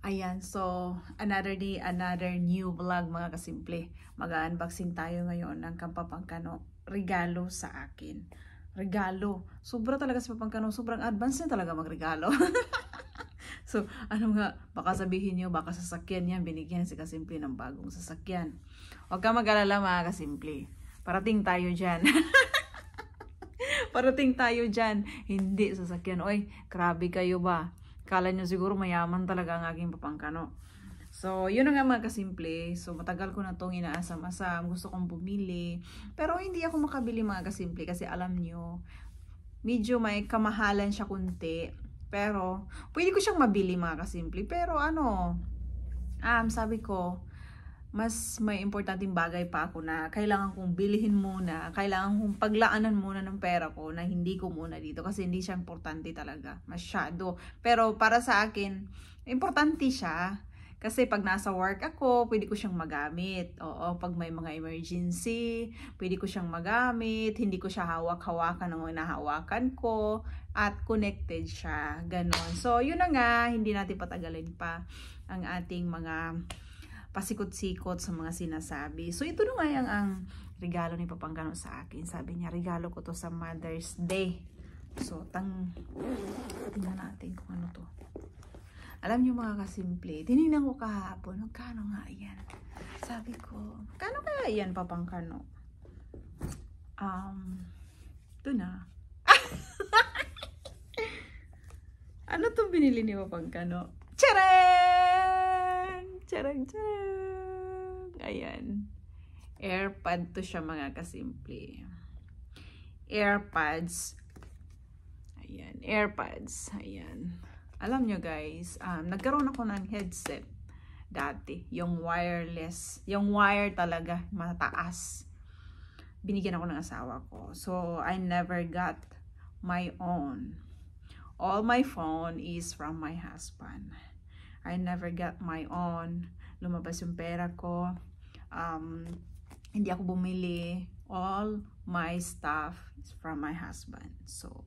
Ayan, so another day, another new vlog mga kasimple. Mag-unboxing tayo ngayon ng Kampapangkano regalo sa akin. Regalo. Sobra talaga sa Pampangkano, sobrang advance na talaga magregalo. So, ano nga, baka sabihin nyo, baka sasakyan yan, binigyan si Kasimple ng bagong sasakyan. Huwag ka mag-alala mga Kasimple. Parating tayo dyan. Parating tayo dyan. Hindi sasakyan. Oy, grabe kayo ba? Kala nyo siguro mayaman talaga ang aking Papangkano. So, yun na nga mga kasimple. So, matagal ko na itong inaasam-asam. Gusto kong bumili. Pero hindi ako makabili mga kasimple kasi alam nyo, medyo may kamahalan siya kunti. Pero, pwede ko siyang mabili mga kasimple. Pero ano, sabi ko, mas may importanteng bagay pa ako na kailangan kong bilihin muna, kailangan kong paglaanan muna ng pera ko na hindi ko muna dito kasi hindi siya importante talaga, masyado. Pero para sa akin, importante siya kasi pag nasa work ako, pwede ko siyang magamit. Oo, pag may mga emergency, pwede ko siyang magamit, hindi ko siya hawak-hawakan ng nahawakan ko at connected siya, ganon. So, yun na nga, hindi natin patagalin pa ang ating mga pasikot-sikot sa mga sinasabi. So, ito na nga ang regalo ni Papangkano sa akin. Sabi niya, regalo ko to sa Mother's Day. So, tingnan natin kung ano to. Alam niyo mga kasimple, tinignan ko kahapon, magkano nga yan? Sabi ko, magkano kaya yan, Papangkano? Ito na. Ano to binili ni Papangkano? Charang! Charang, charang. Ayan. AirPod to siya mga kasimple. AirPods. Ayan. AirPods. Ayan. Alam nyo guys, nagkaroon ako ng headset dati. Yung wireless. Yung wire talaga. Mataas. Binigyan ako ng asawa ko. So, I never got my own. All my phone is from my husband. I never got my own. Lumabas yung pera ko. Hindi ako bumili. All my stuff is from my husband. So,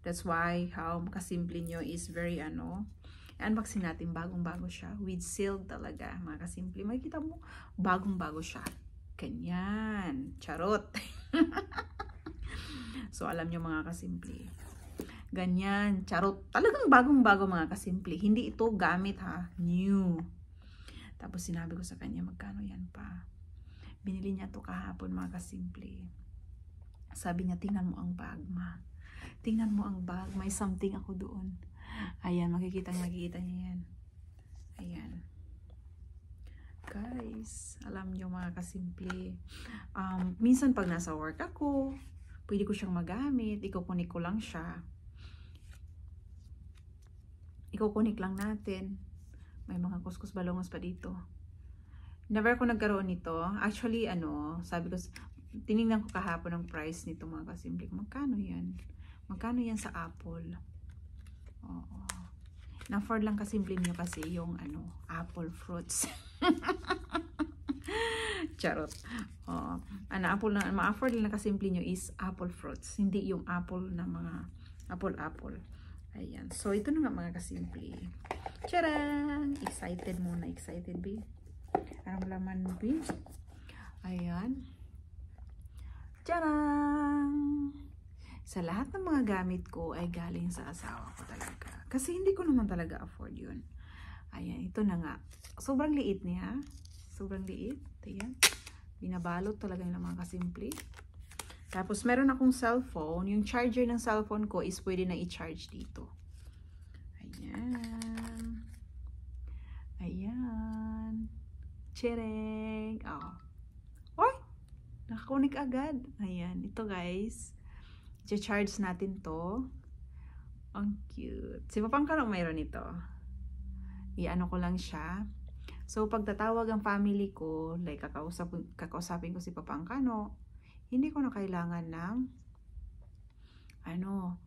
that's why how kasimple nyo is very unboxing natin. Bagong-bago siya. With seal talaga. Mga kasimple. Makikita mo, bagong-bago siya. Ganyan. Charot. So, alam nyo mga kasimple. Ganyan, charot. Talagang bagong-bago mga kasimple. Hindi ito gamit ha. New. Tapos sinabi ko sa kanya, magkano yan pa? Binili niya to kahapon mga kasimple. Sabi niya, tingnan mo ang bag ma. Tingnan mo ang bag. May something ako doon. Ayan, makikita niya yan. Ayan. Guys, alam niyo mga kasimple. Minsan pag nasa work ako, pwede ko siyang magamit. Ikukunik ko lang siya. Ikukunik lang natin. May mga kuskus balongos pa dito. Never ko nagkaroon nito. Actually, sabi ko, tinignan ko kahapon ang price nito mga kasimple. Magkano yan? Magkano yan sa Apple? Oo. Na-afford lang kasimple nyo kasi yung Apple fruits. Charot. Oo. Apple na, ma-afford lang kasimple nyo is Apple fruits. Hindi yung apple na mga apple. Ayan. So, ito na nga mga kasimple. Tcharan! Excited muna. Excited, babe. Anong laman, babe? Ayan. Tcharan! Sa lahat ng mga gamit ko ay galing sa asawa ko talaga. Kasi hindi ko naman talaga afford yun. Ayan. Ito na nga. Sobrang liit niya. Sobrang liit. Ayan. Binabalot talaga ng mga kasimple. Tapos, meron akong cellphone. Yung charger ng cellphone ko is pwede na i-charge dito. Ayan. Ayan. Tchereng. Oh. Oy! Nakakunik agad. Ayan. Ito guys. I-charge natin to. Ang cute. Si Papangkano mayroon ito. I-ano ko lang siya. So, pag tatawag ang family ko, like kakausapin ko si Papangkano, hindi ko na kailangan ng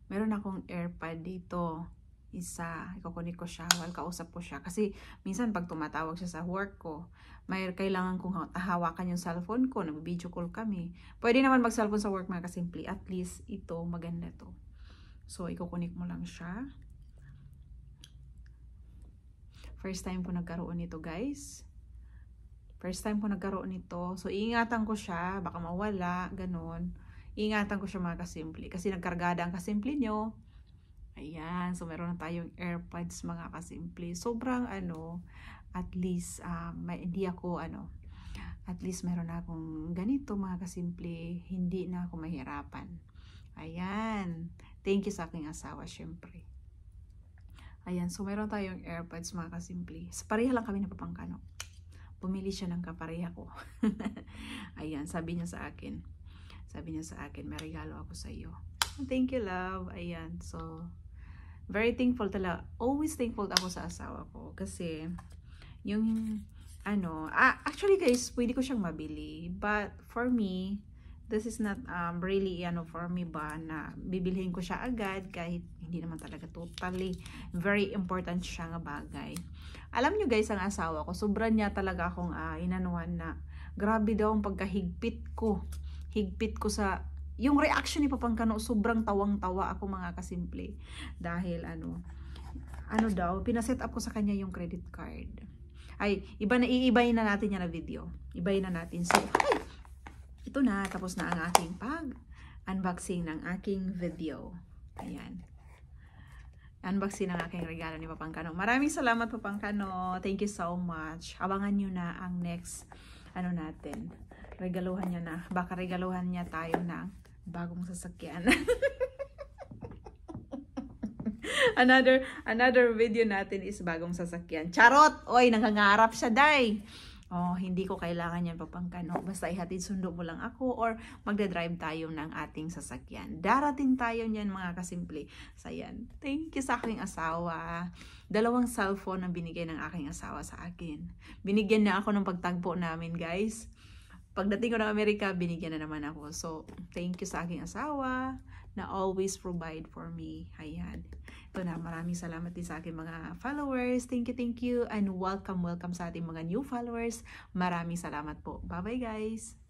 meron akong AirPod dito. Isa, ikukunik ko siya while kausap ko siya. Kasi minsan pag tumatawag siya sa work ko, may kailangan kong hawakan yung cellphone ko, nag-video call kami. Pwede naman mag-cellphone sa work mga kasimple. At least ito, maganda to. So, ikukunik mo lang siya. First time ko nagkaroon nito, guys. First time ko nagkaroon nito. So, iingatan ko siya. Baka mawala. Ganon. Iingatan ko siya mga kasimple. Kasi nagkargada ang kasimple nyo. Ayan. So, meron na tayong AirPods mga kasimple. Sobrang at least, hindi ako at least meron na akong ganito mga kasimple. Hindi na ako mahirapan. Ayan. Thank you sa aking asawa, syempre. Ayan. So, meron tayong AirPods mga kasimple. Pareha lang kami na papangkano. Pumili siya ng kapareha ko. Ayan, sabi niya sa akin. Sabi niya sa akin, may regalo ako sa iyo. Thank you, love. Ayan, so, very thankful talaga. Always thankful ako sa asawa ko. Kasi, yung, actually guys, pwede ko siyang mabili. But, for me, this is not really, for me ba, na bibilhin ko siya agad, kahit hindi naman talaga totally, very important siya nga bagay. Alam nyo guys, ang asawa ko, sobrang niya talaga akong inanuan na, grabe daw ang pagkahigpit ko. Higpit ko sa, yung reaction ni Papangkano, sobrang tawang-tawa ako mga kasimple. Dahil daw, pinaset up ko sa kanya yung credit card. Ay, iibayin na natin yan na video. Ibayin na natin. So, ito na, tapos na ang aking pag-unboxing ng aking video. Ayan. Unboxing ng aking regalo ni Papangkano. Maraming salamat Papangkano. Thank you so much. Abangan nyo na ang next, natin. Regaluhan niya na. Baka regaluhan niya tayo ng bagong sasakyan. Another video natin is bagong sasakyan. Charot! Oy, nangangarap siya, day. Oh, hindi ko kailangan yan Papangkano. Basta ihatid sundo mo lang ako or magdadrive tayo ng ating sasakyan. Darating tayo niyan mga kasimple. So, yan. Thank you sa aking asawa. 2 cellphone ang binigay ng aking asawa sa akin. Binigyan na ako ng pagtagpo namin, guys. Pagdating ko ng Amerika, binigyan na naman ako. So, thank you sa aking asawa na always provide for me. Ayan. Ito na, maraming salamat din sa aking mga followers. Thank you. And welcome sa ating mga new followers. Maraming salamat po. Bye-bye guys!